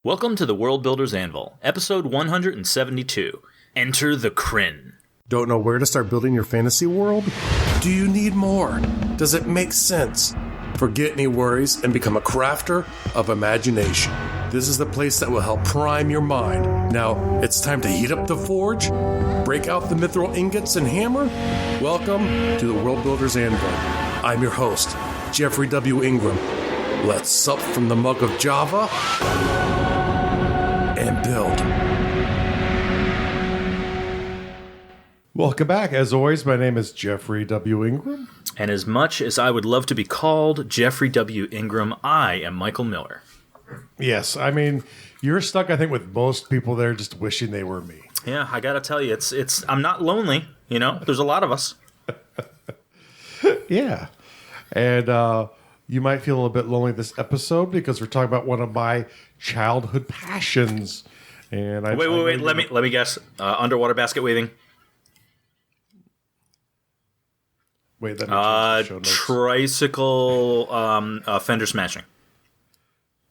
Welcome to the World Builder's Anvil, episode 172. Enter the Krynn. Don't know where to start building your fantasy world? Do you need more? Does it make sense? Forget any worries and become a crafter of imagination. This is the place that will help prime your mind. Now, it's time to heat up the forge, break out the mithril ingots and hammer. Welcome to the World Builder's Anvil. I'm your host, Jeffrey W. Ingram. Let's sup from the mug of Java and build. Welcome back. As always, my name is Jeffrey W. Ingram. And as much as I would love to be called Jeffrey W. Ingram, I am Michael Miller. Yes, I mean, you're stuck, I think, with most people there just wishing they were me. Yeah, I gotta tell you, it's. I'm not lonely, you know? There's a lot of us. Yeah. And you might feel a little bit lonely this episode because we're talking about one of my childhood passions. And Wait. Let me guess. Underwater basket weaving. Wait, that makes show notes. Tricycle fender smashing.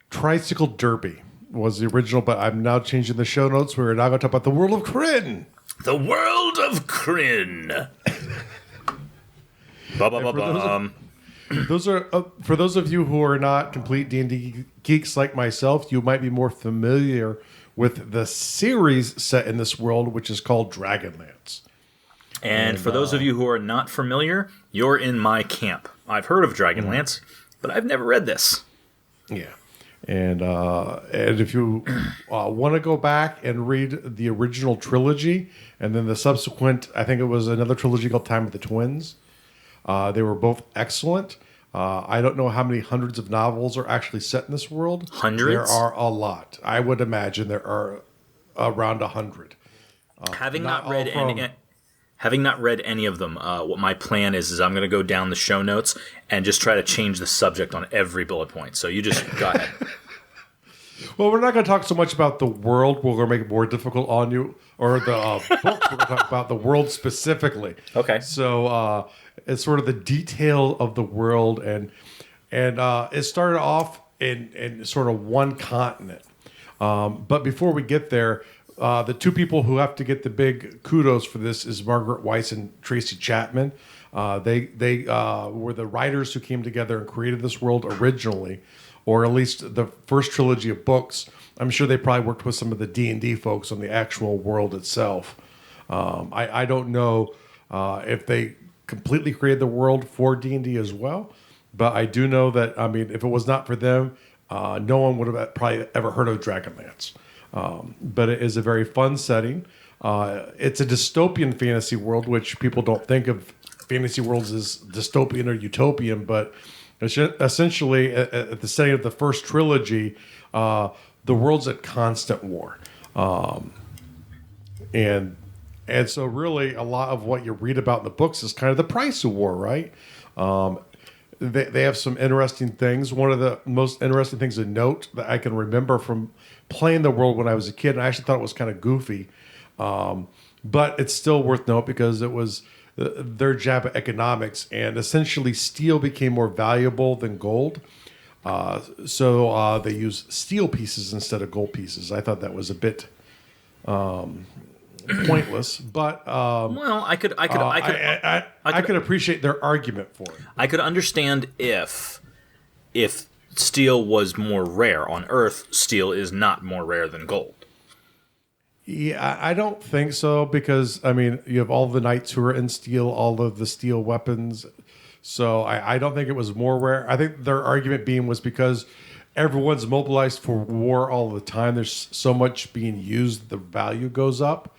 Tricycle derby was the original, but I'm now changing the show notes. We're now going to talk about the world of Krynn. The world of Krynn. Those are for those of you who are not complete D&D geeks like myself, you might be more familiar with the series set in this world, which is called Dragonlance. And for those of you who are not familiar, you're in my camp. I've heard of Dragonlance, but I've never read this. Yeah. And if you want to go back and read the original trilogy and then the subsequent, I think it was another trilogy called Time of the Twins. They were both excellent. I don't know how many hundreds of novels are actually set in this world. Hundreds? There are a lot. I would imagine there are around 100. Having not read any of them, what my plan is I'm going to go down the show notes and just try to change the subject on every bullet point. So you just go ahead. Well, we're not going to talk so much about the world. We're going to make it more difficult on you. Or the book. We're going to talk about the world specifically. Okay. So it's sort of the detail of the world. And it started off in sort of one continent. But before we get there, the two people who have to get the big kudos for this is Margaret Weiss and Tracy Chapman. They were the writers who came together and created this world originally, or at least the first trilogy of books. I'm sure they probably worked with some of the D&D folks on the actual world itself. I don't know if they completely created the world for D&D as well, but I do know that, I mean, if it was not for them, no one would have probably ever heard of Dragonlance. But it is a very fun setting. It's a dystopian fantasy world, which people don't think of fantasy worlds as dystopian or utopian, but it's essentially at the setting of the first trilogy, the world's at constant war. And so really a lot of what you read about in the books is kind of the price of war, right? They have some interesting things. One of the most interesting things to note that I can remember from playing the world when I was a kid, and I actually thought it was kind of goofy, but it's still worth note because it was their jab at economics, and essentially steel became more valuable than gold. So they use steel pieces instead of gold pieces. I thought that was a bit pointless, but well, I could appreciate their argument for it. I could understand if steel was more rare. On Earth, steel is not more rare than gold. Yeah, I don't think so because, I mean, you have all the knights who are in steel, all of the steel weapons. So I don't think it was more rare. I think their argument being was because everyone's mobilized for war all the time. There's so much being used, the value goes up.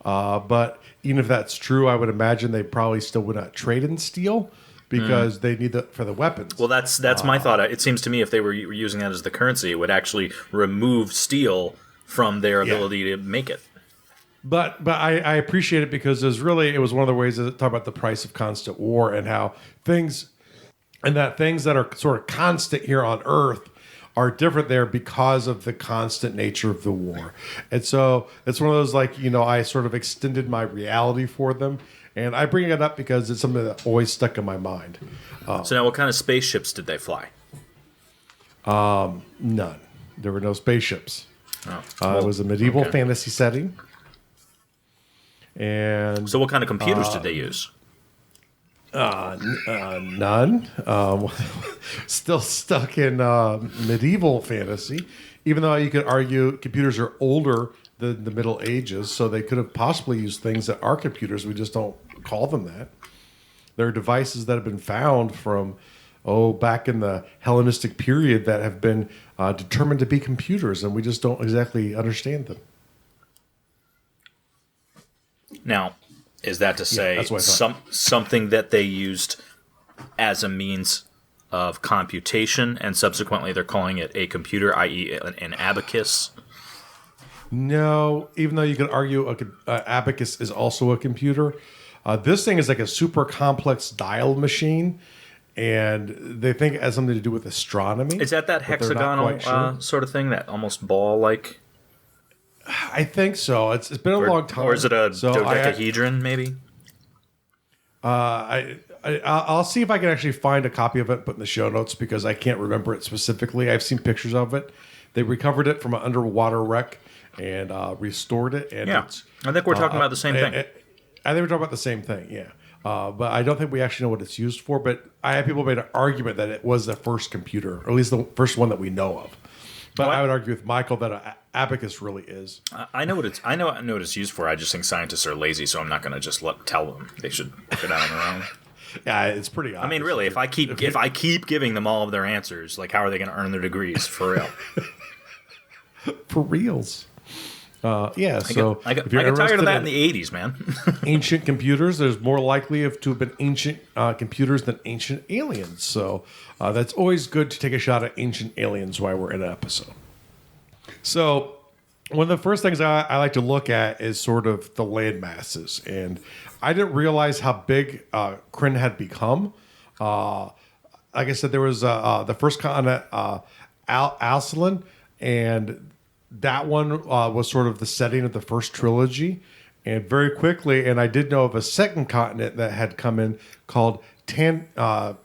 But even if that's true, I would imagine they probably still would not trade in steel because they need it for the weapons. Well, that's my thought. It seems to me if they were using that as the currency, it would actually remove steel from their ability to make it. But I appreciate it because it was one of the ways to talk about the price of constant war and how things that are sort of constant here on Earth are different there because of the constant nature of the war. And so it's one of those, like, you know, I sort of extended my reality for them. And I bring it up because it's something that always stuck in my mind. So now what kind of spaceships did they fly? None. There were no spaceships. Oh, It was a medieval fantasy setting. And so what kind of computers did they use? None. Still stuck in medieval fantasy, even though you could argue computers are older than the Middle Ages, so they could have possibly used things that are computers. We just don't call them that. There are devices that have been found from, back in the Hellenistic period that have been determined to be computers, and we just don't exactly understand them. Now, is that to say something that they used as a means of computation, and subsequently they're calling it a computer, i.e. an abacus? No, even though you could argue an abacus is also a computer. This thing is like a super complex dial machine, and they think it has something to do with astronomy. Is that hexagonal sort of thing, that almost ball-like? I think so. It's been a long time. Or is it a dodecahedron, maybe? I'll see if I can actually find a copy of it, put in the show notes, because I can't remember it specifically. I've seen pictures of it. They recovered it from an underwater wreck and restored it. And I think we're talking about the same thing. I think we're talking about the same thing, yeah. But I don't think we actually know what it's used for. But I have people made an argument that it was the first computer, or at least the first one that we know of. But I would argue with Michael that an abacus really is. I know what it's used for. I just think scientists are lazy, so I'm not going to just tell them. They should figure it out on their own. Yeah, it's pretty obvious. I mean, really, if I keep giving them all of their answers, like, how are they going to earn their degrees for real? For reals. I got tired of that in the 80s, man. Ancient computers, there's more likely to have been ancient computers than ancient aliens. So that's always good to take a shot at ancient aliens while we're in an episode. So one of the first things I like to look at is sort of the land masses. And I didn't realize how big Krynn had become. Like I said, there was the first continent, Ansalon, and that one was sort of the setting of the first trilogy. And very quickly, and I did know of a second continent that had come in called Taladas.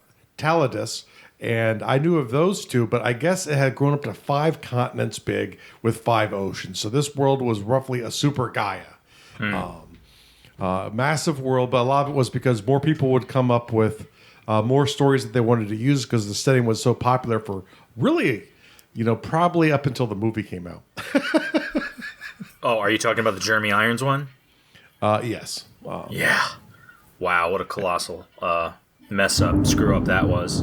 And I knew of those two, but I guess it had grown up to 5 continents big with 5 oceans. So this world was roughly a super Gaia. Massive world, but a lot of it was because more people would come up with more stories that they wanted to use because the setting was so popular for really, probably up until the movie came out. Oh, are you talking about the Jeremy Irons one? Yes. Yeah. Wow, what a colossal screw up that was.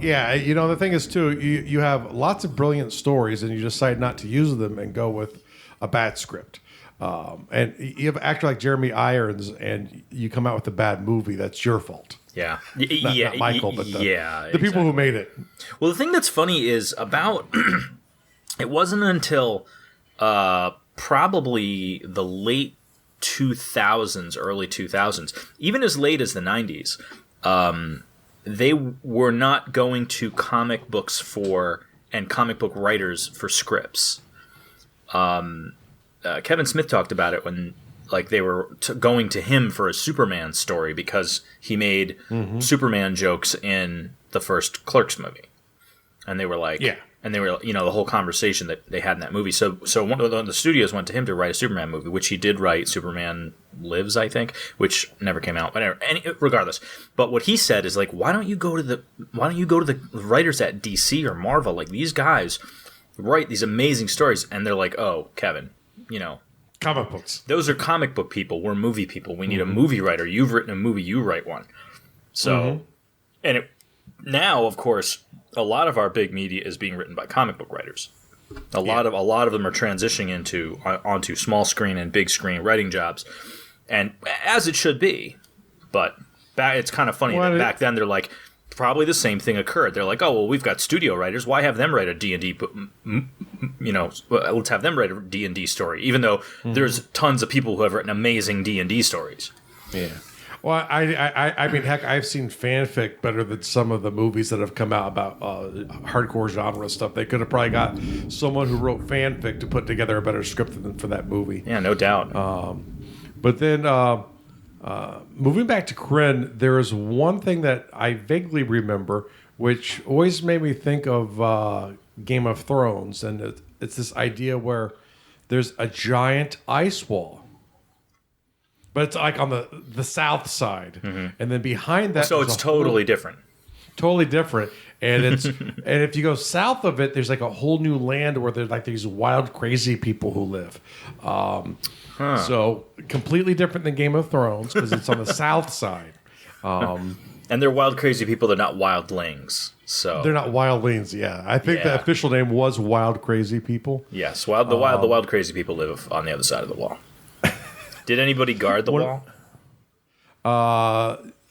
Yeah, the thing is, too, you have lots of brilliant stories, and you decide not to use them and go with a bad script. And you have an actor like Jeremy Irons, and you come out with a bad movie, that's your fault. Yeah. Not Michael, but the people who made it. Well, the thing that's funny is about... it wasn't until probably the late 2000s, early 2000s, even as late as the 90s, they were not going to comic books and comic book writers for scripts. Kevin Smith talked about it when they were going to him for a Superman story because he made Superman jokes in the first Clerks movie. And they were like... Yeah. And they were, the whole conversation that they had in that movie. So one of the studios went to him to write a Superman movie, which he did write. Superman Lives, I think, which never came out. Whatever. Regardless, but what he said is why don't you go to the writers at DC or Marvel? Like, these guys write these amazing stories, and they're like, oh, Kevin, comic books. Those are comic book people. We're movie people. We need a movie writer. You've written a movie. You write one. So, and now, of course, a lot of our big media is being written by comic book writers. A lot of them are transitioning onto small screen and big screen writing jobs, and as it should be. But it's kind of funny that back then they're like, probably the same thing occurred. They're like, oh well, we've got studio writers. Why have them write a D&D? Let's have them write a D&D story. Even though there's tons of people who have written amazing D&D stories. Yeah. Well, I mean, heck, I've seen fanfic better than some of the movies that have come out about hardcore genre stuff. They could have probably got someone who wrote fanfic to put together a better script than for that movie. Yeah, no doubt. But then, moving back to Krynn, there is one thing that I vaguely remember, which always made me think of Game of Thrones, and it's this idea where there's a giant ice wall, but it's like on the south side, and then behind that, so it's totally different. Totally different, and it's and if you go south of it, there's like a whole new land where there's like these wild, crazy people who live. So completely different than Game of Thrones because it's on the south side. And they're wild, crazy people. They're not wildlings. So they're not wildlings. Yeah, I think the official name was Wild Crazy People. Yes, the wild crazy people live on the other side of the wall. Did anybody guard the wall?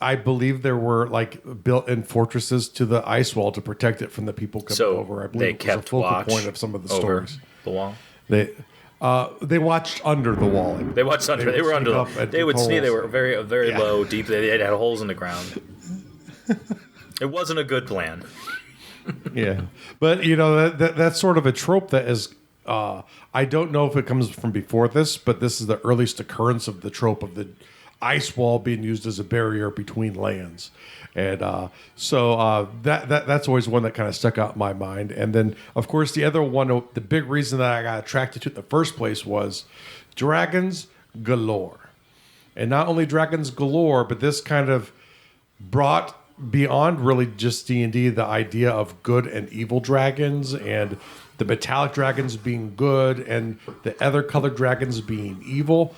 I believe there were like built-in fortresses to the ice wall to protect it from the people coming over. I believe they it was kept a focal watch point of some of the over stories. The wall. They watched under the wall. They watched under. They were under. They would sneak. They were very low, deep. They had holes in the ground. It wasn't a good plan. Yeah, but that's sort of a trope that is. I don't know if it comes from before this, but this is the earliest occurrence of the trope of the ice wall being used as a barrier between lands, and so that's always one that kind of stuck out in my mind. And then, of course, the other one, the big reason that I got attracted to it in the first place was dragons galore, and not only dragons galore, but this kind of brought beyond really just D&D the idea of good and evil dragons, and the metallic dragons being good and the other colored dragons being evil.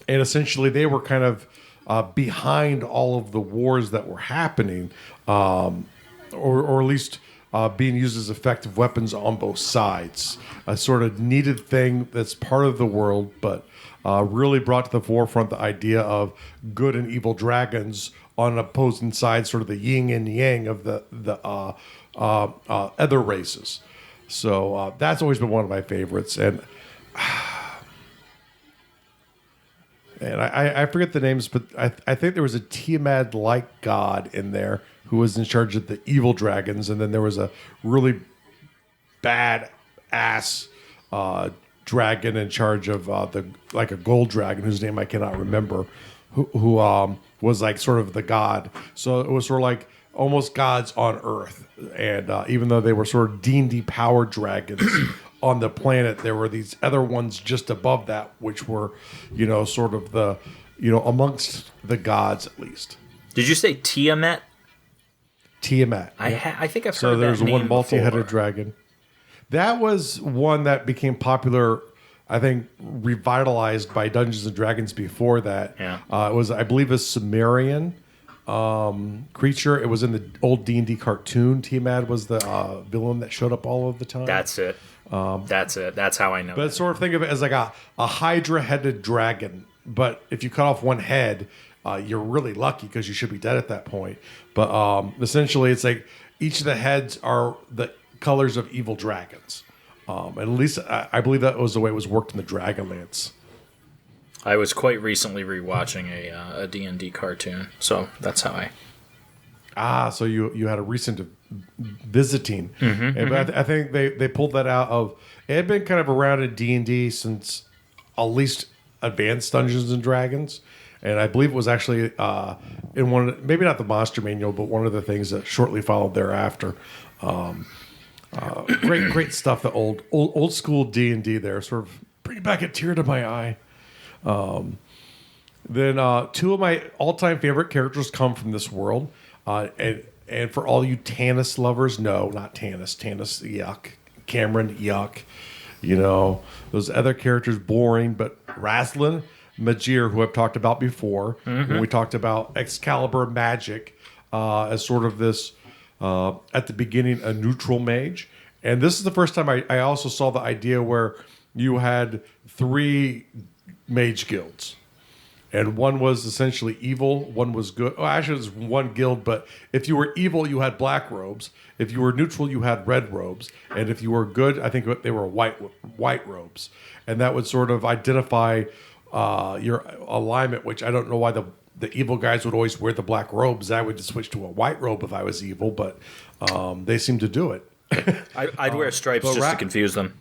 And essentially, they were kind of behind all of the wars that were happening, or at least being used as effective weapons on both sides. A sort of needed thing that's part of the world, but really brought to the forefront the idea of good and evil dragons on opposing sides, sort of the yin and yang of the other races. So that's always been one of my favorites, and I forget the names, but I think there was a Tiamat-like god in there who was in charge of the evil dragons, and then there was a really bad ass dragon in charge of a gold dragon whose name I cannot remember, who was like sort of the god. So it was sort of like almost gods on Earth, and even though they were sort of D&D powered dragons. On the planet, there were these other ones just above that, which were, sort of the, amongst the gods at least. Did you say Tiamat? Tiamat. I think I've heard so that there's name one multi-headed before. dragon. That was one that became popular, I think, revitalized by Dungeons and Dragons before that. Yeah. It was, I believe, a Sumerian creature. It was in the old D&D cartoon. Tiamat was the villain that showed up all of the time. That's it. That's how I know. But sort of think of it as like a hydra-headed dragon. But if you cut off one head, you're really lucky because you should be dead at that point. But essentially, it's like each of the heads are the colors of evil dragons. And at least I believe that was the way it was worked in the Dragonlance. I was quite recently rewatching a D&D cartoon, so that's how I... So you had a recent visiting. But I think they pulled that out of... It had been kind of around in D&D since at least Advanced Dungeons and Dragons. And I believe it was actually in one... Maybe not the Monster Manual, but one of the things that shortly followed thereafter. Great stuff, the old school D&D there. Sort of bring back a tear to my eye. Then two of my all-time favorite characters come from this world. And for all you Tanis lovers, no, not Tanis. Tanis, yuck. Cameron, yuck. Those other characters, boring. But Raslin, Majir, who I've talked about before, when we talked about Excalibur magic as sort of this, at the beginning, a neutral mage. And this is the first time I also saw the idea where you had 3 mage guilds. And one was essentially evil, one was good. Oh, actually, it was one guild, but if you were evil, you had black robes. If you were neutral, you had red robes. And if you were good, I think they were white robes. And that would sort of identify your alignment, which I don't know why the evil guys would always wear the black robes. I would just switch to a white robe if I was evil, but they seem to do it. I'd wear stripes just to confuse them.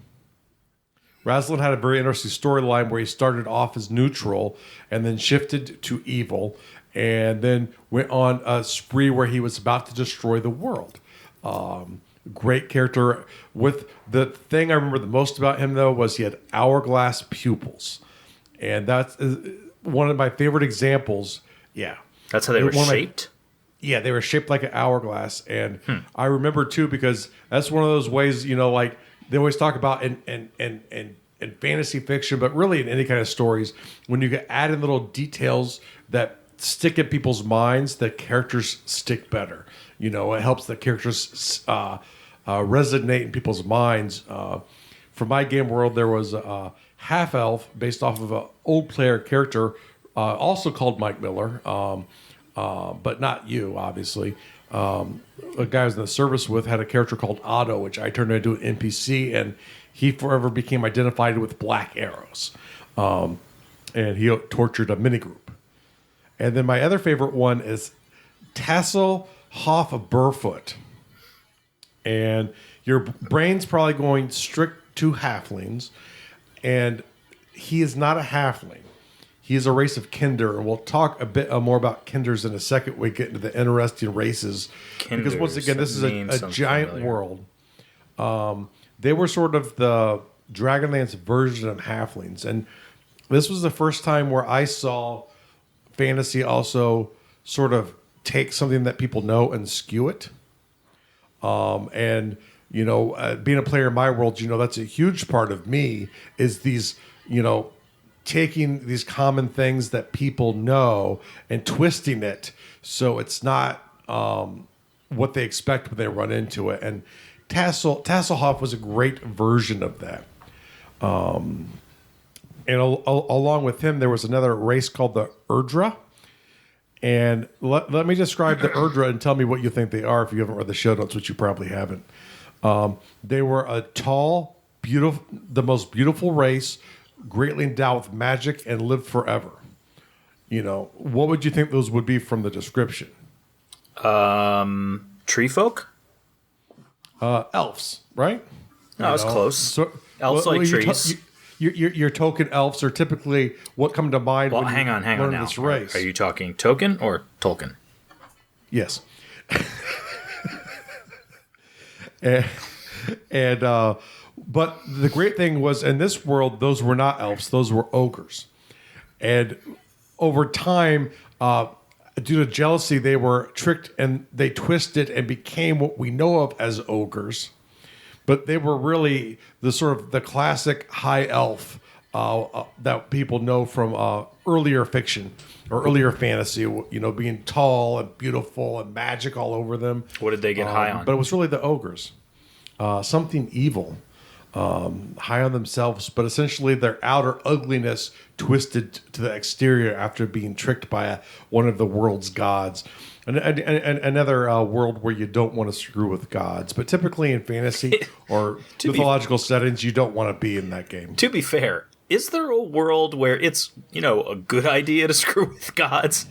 Raslin had a very interesting storyline where he started off as neutral and then shifted to evil and then went on a spree where he was about to destroy the world. Great character. With the thing I remember the most about him, though, was he had hourglass pupils. And that's one of my favorite examples. Yeah. That's how they were shaped? Yeah, they were shaped like an hourglass. And I remember, too, because that's one of those ways, like they always talk about in fantasy fiction, but really in any kind of stories, when you can add in little details that stick in people's minds, the characters stick better. It helps the characters resonate in people's minds. For my game world, there was a half-elf based off of an old player character, also called Mike Miller, but not you, obviously. A guy I was in the service with had a character called Otto, which I turned into an NPC, and he forever became identified with black arrows. And he tortured a minigroup. And then my other favorite one is Tassel Hoff Burfoot. And your brain's probably going strict to halflings. And he is not a halfling. He is a race of Kinder. And we'll talk a bit more about Kinders in a second when we get into the interesting races. Kinders, because once again, this is a giant familiar. World. They were sort of the Dragonlance version of halflings. And this was the first time where I saw fantasy also sort of take something that people know and skew it. And, being a player in my world, that's a huge part of me is these, taking these common things that people know and twisting it so it's not what they expect when they run into it. And Tasselhoff was a great version of that. And along with him, there was another race called the Urdra. And let me describe the Urdra and tell me what you think they are if you haven't read the show notes, which you probably haven't. They were a tall, beautiful, the most beautiful race, greatly endowed with magic, and lived forever. What would you think those would be from the description? Tree folk? Elves, right? No, it's close. So, elves like trees. Your token elves are typically what come to mind when hang on now. This race. Are you talking token or Tolkien? Yes. and but the great thing was in this world, those were not elves; those were ogres. And over time, due to jealousy, they were tricked and they twisted and became what we know of as ogres. But they were really the sort of the classic high elf that people know from earlier fiction or earlier fantasy, being tall and beautiful and magic all over them. What did they get high on? But it was really the ogres. Something evil, high on themselves, but essentially their outer ugliness twisted to the exterior after being tricked by one of the world's gods. And another world where you don't want to screw with gods. But typically in fantasy or mythological settings, you don't want to be in that game. To be fair, is there a world where it's, a good idea to screw with gods?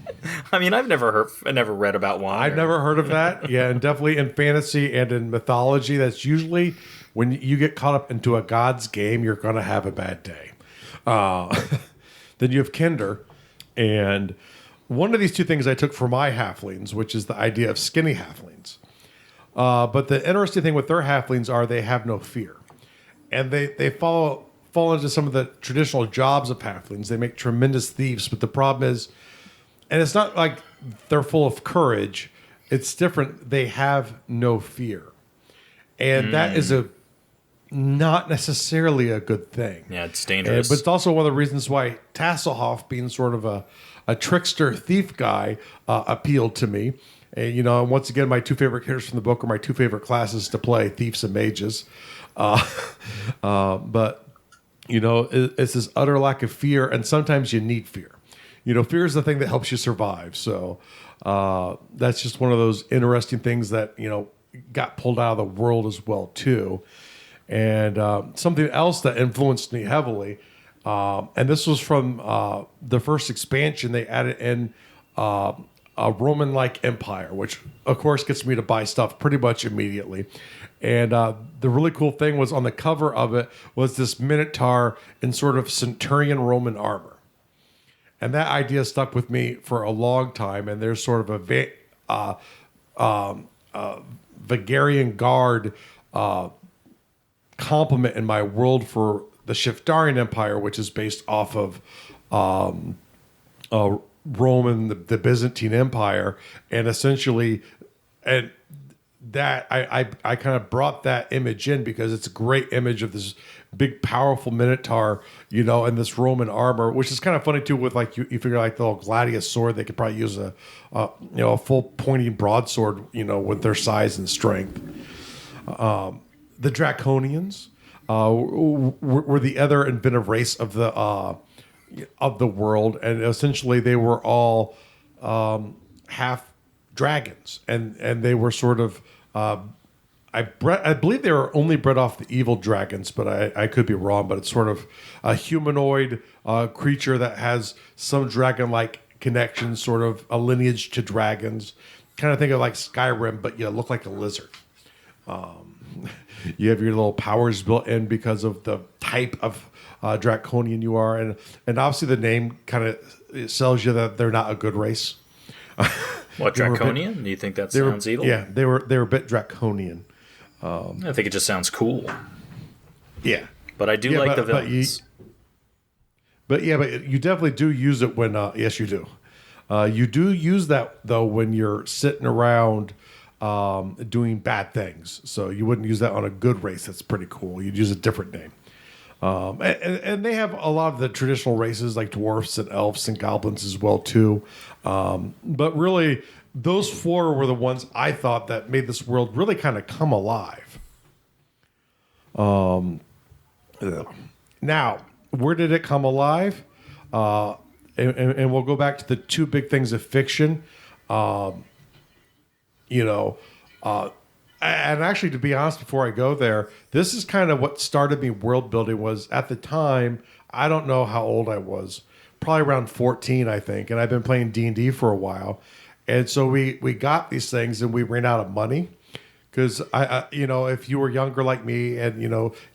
I mean, I've never read about one. I've never heard of that. Yeah, and definitely in fantasy and in mythology, that's usually when you get caught up into a god's game, you're going to have a bad day. Then you have Kinder, and one of these two things I took for my halflings, which is the idea of skinny halflings. But the interesting thing with their halflings are they have no fear. And they fall into some of the traditional jobs of halflings. They make tremendous thieves, but the problem is, and it's not like they're full of courage. It's different. They have no fear. And that is not necessarily a good thing. Yeah, it's dangerous. But it's also one of the reasons why Tasselhoff, being sort of a trickster thief guy, appealed to me. And, once again, my two favorite characters from the book are my two favorite classes to play, thieves and mages. But, it's this utter lack of fear, and sometimes you need fear. Fear is the thing that helps you survive. So that's just one of those interesting things that, got pulled out of the world as well, too. And something else that influenced me heavily, and this was from the first expansion, they added in a Roman-like empire, which, of course, gets me to buy stuff pretty much immediately. And the really cool thing was on the cover of it was this Minotaur in sort of centurion Roman armor. And that idea stuck with me for a long time. And there's sort of a Vagarian Guard complement in my world for the Shiftarian Empire, which is based off of Rome and the Byzantine Empire, and essentially, and that I kind of brought that image in because it's a great image of this big, powerful Minotaur, and this Roman armor, which is kind of funny too. With like you figure like the little gladius sword, they could probably use a full pointy broadsword, with their size and strength. The Draconians were the other inventive race of the world, and essentially they were all half dragons, and they were sort of I believe they were only bred off the evil dragons, but I could be wrong. But it's sort of a humanoid creature that has some dragon-like connections, sort of a lineage to dragons. Kind of think of like Skyrim, but you look like a lizard. You have your little powers built in because of the type of Draconian you are, and obviously the name kind of tells you that they're not a good race. What, Draconian? Do you think that sounds evil? Yeah, they were a bit Draconian. I think it just sounds cool. Yeah, but I do like the villains. But you definitely do use it when. Yes, you do. You do use that though when you're sitting around doing bad things. So you wouldn't use that on a good race. That's pretty cool. You'd use a different name. And they have a lot of the traditional races like dwarfs and elves and goblins as well too. But really, those four were the ones I thought that made this world really kind of come alive. Now, where did it come alive? And we'll go back to the two big things of fiction. And actually, to be honest, before I go there, this is kind of what started me world building. Was at the time, I don't know how old I was, probably around 14, I think, and I've been playing D&D for a while, and so we got these things and we ran out of money because I if you were younger like me and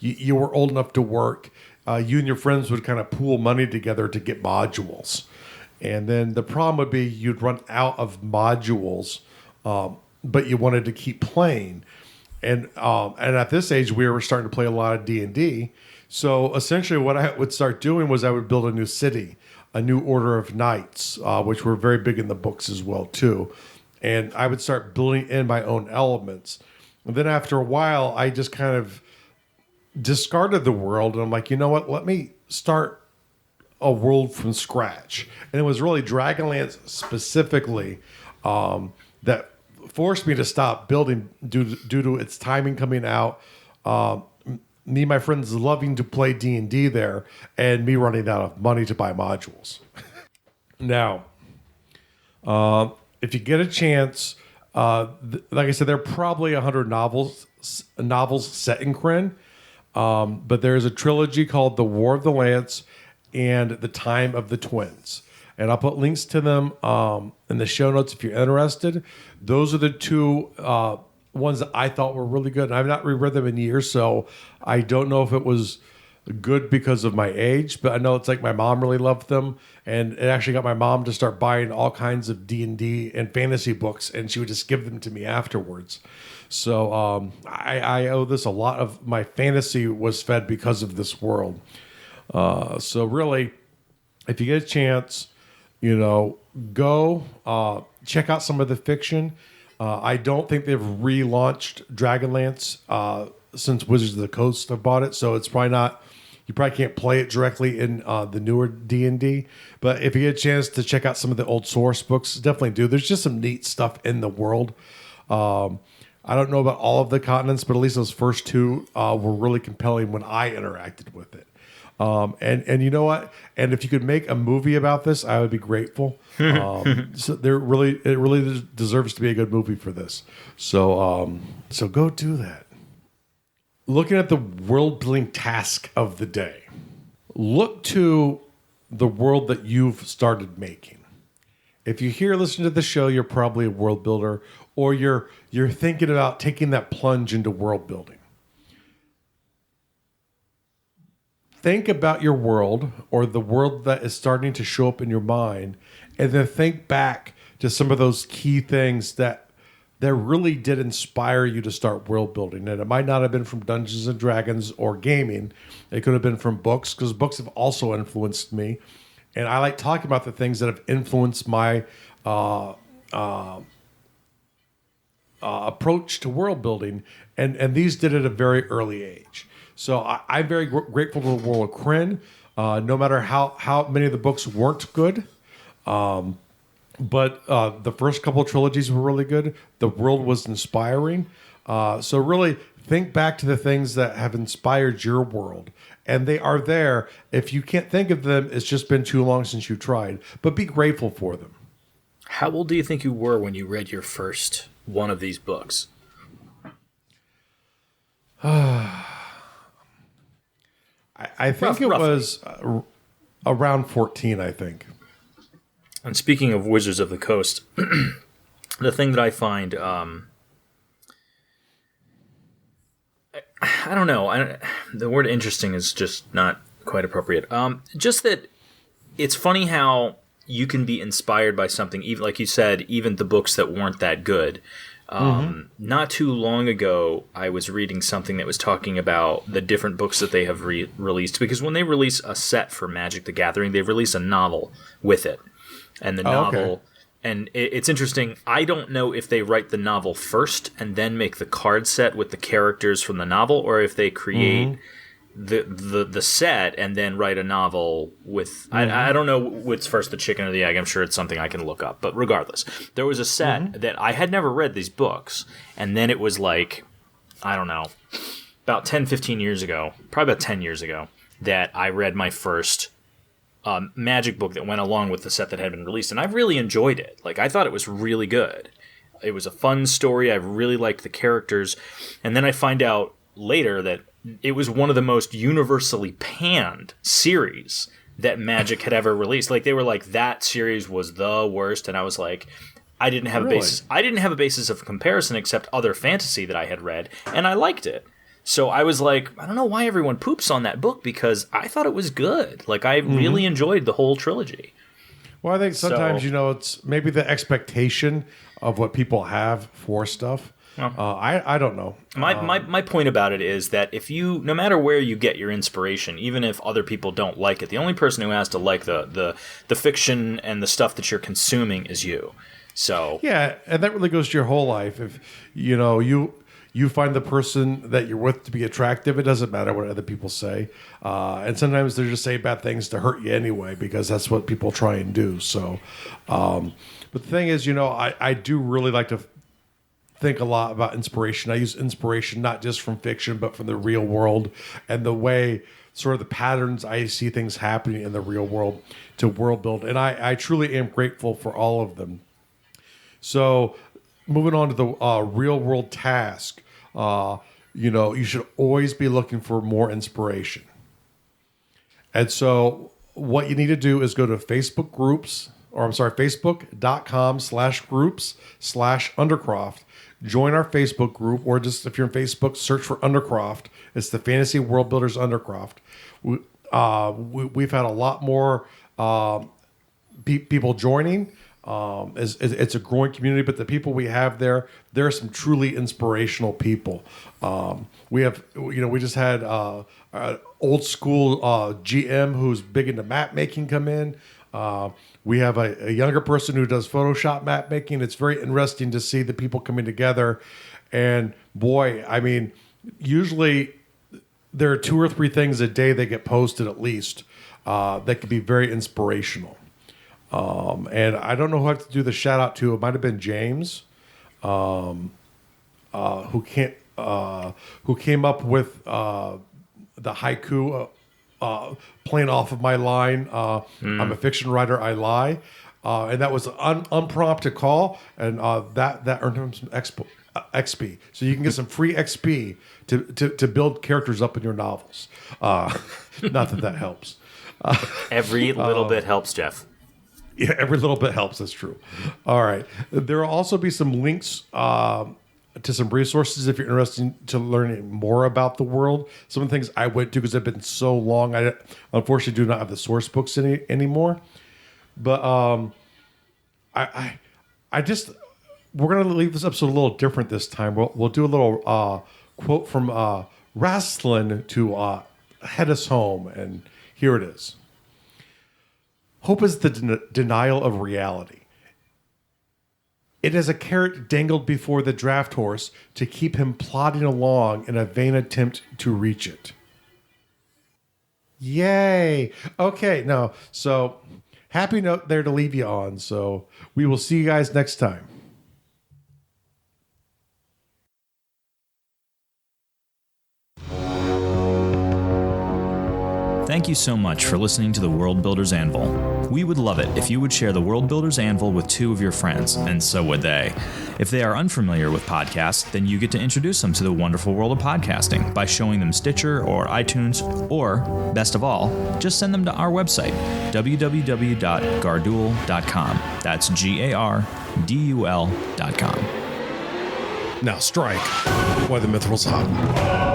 you were old enough to work, you and your friends would kind of pool money together to get modules, and then the problem would be you'd run out of modules. But you wanted to keep playing, and at this age we were starting to play a lot of D&D. So essentially, what I would start doing was I would build a new city, a new order of knights, which were very big in the books as well too, and I would start building in my own elements. And then after a while, I just kind of discarded the world, and I'm like, you know what? Let me start a world from scratch. And it was really Dragonlance specifically that forced me to stop building due to its timing coming out. Me and my friends loving to play D&D there, and me running out of money to buy modules. Now, if you get a chance, like I said, there are probably 100 novels set in Krynn, but there's a trilogy called The War of the Lance and The Time of the Twins. And I'll put links to them in the show notes if you're interested. Those are the two ones that I thought were really good. And I've not reread them in years, so I don't know if it was good because of my age. But I know it's like my mom really loved them. And it actually got my mom to start buying all kinds of D&D and fantasy books, and she would just give them to me afterwards. So I owe this a lot of my fantasy was fed because of this world. So really, if you get a chance, go check out some of the fiction. I don't think they've relaunched Dragonlance since Wizards of the Coast have bought it, so it's probably not. You probably can't play it directly in the newer D&D. But if you get a chance to check out some of the old source books, definitely do. There's just some neat stuff in the world. I don't know about all of the continents, but at least those first two were really compelling when I interacted with it. And you know what? And if you could make a movie about this, I would be grateful. So it really deserves to be a good movie for this. So go do that. Looking at the world building task of the day, look to the world that you've started making. If you're here listening to the show, you're probably a world builder, or you're thinking about taking that plunge into world building. Think about your world or the world that is starting to show up in your mind, and then think back to some of those key things that that really did inspire you to start world building. And it might not have been from Dungeons and Dragons or gaming. It could have been from books, because books have also influenced me. And I like talking about the things that have influenced my approach to world building. And these did at a very early age. So I'm very grateful for the world of Krynn. No matter how many of the books weren't good. But the first couple of trilogies were really good. The world was inspiring. So really think back to the things that have inspired your world. And they are there. If you can't think of them, it's just been too long since you tried. But be grateful for them. How old do you think you were when you read your first one of these books? I think roughly. Was around 14, I think. And speaking of Wizards of the Coast, the thing that I find, I don't know, the word interesting is just not quite appropriate. Just that it's funny how you can be inspired by something, even like you said, even the books that weren't that good. Not too long ago, I was reading something that was talking about the different books that they have released, because when they release a set for Magic the Gathering, they release a novel with it. And the novel, and it's interesting, I don't know if they write the novel first and then make the card set with the characters from the novel, or if they create the set and then write a novel with... I don't know what's first, the chicken or the egg. I'm sure it's something I can look up. But regardless, there was a set that I had never read these books, and then it was like, I don't know, about 10, 15 years ago, probably about 10 years ago, that I read my first... Magic book that went along with the set that had been released, and I really enjoyed it. Like, I thought it was really good. It was a fun story. I really liked the characters, and then I find out later that it was one of the most universally panned series that Magic had ever released. Like, they were like, that series was the worst, and I was like, I didn't have a basis. I didn't have a basis of comparison except other fantasy that I had read, and I liked it. So I was like, I don't know why everyone poops on that book, because I thought it was good. Like, I really enjoyed the whole trilogy. Well, I think sometimes, it's maybe the expectation of what people have for stuff. I don't know. My point about it is that if you, no matter where you get your inspiration, even if other people don't like it, the only person who has to like the fiction and the stuff that you're consuming is you. So yeah, and that really goes to your whole life. If you find the person that you're with to be attractive, it doesn't matter what other people say. And sometimes they just say bad things to hurt you anyway, because that's what people try and do. So, but the thing is, I do really like to think a lot about inspiration. I use inspiration not just from fiction, but from the real world, and the way, sort of the patterns I see things happening in the real world to world build. And I truly am grateful for all of them. So, moving on to the real world task, you should always be looking for more inspiration. And so what you need to do is go to facebook.com/groups/Undercroft. Join our Facebook group, or just if you're in Facebook, search for Undercroft. It's the Fantasy World Builders Undercroft. We've had a lot more people joining. It's a growing community, but the people we have there are some truly inspirational people. We just had old school GM who's big into map making come in. We have a younger person who does Photoshop map making. It's very interesting to see the people coming together. And boy, I mean, usually there are 2 or 3 things a day that get posted at least that could be very inspirational. And I don't know who I have to do the shout out to. It might have been James, who came up with the haiku, playing off of my line. I'm a fiction writer. I lie, and that was an unprompted call, and that earned him some XP. So you can get some free XP to build characters up in your novels. Not that helps. Every little bit helps, Jeff. Yeah, every little bit helps. That's true. All right. There will also be some links to some resources if you're interested to learning more about the world. Some of the things I went to, because they've been so long, I unfortunately do not have the source books anymore. But I just we're going to leave this episode a little different this time. We'll do a little quote from wrestling to head us home, and here it is. Hope is the denial of reality. It is a carrot dangled before the draft horse to keep him plodding along in a vain attempt to reach it. Yay! Okay, now, so happy note there to leave you on. So we will see you guys next time. Thank you so much for listening to the World Builders Anvil. We would love it if you would share the World Builders Anvil with 2 of your friends, and so would they. If they are unfamiliar with podcasts, then you get to introduce them to the wonderful world of podcasting by showing them Stitcher or iTunes, or, best of all, just send them to our website, www.gardul.com. That's GARDUL.com. Now strike while the mithril's hot.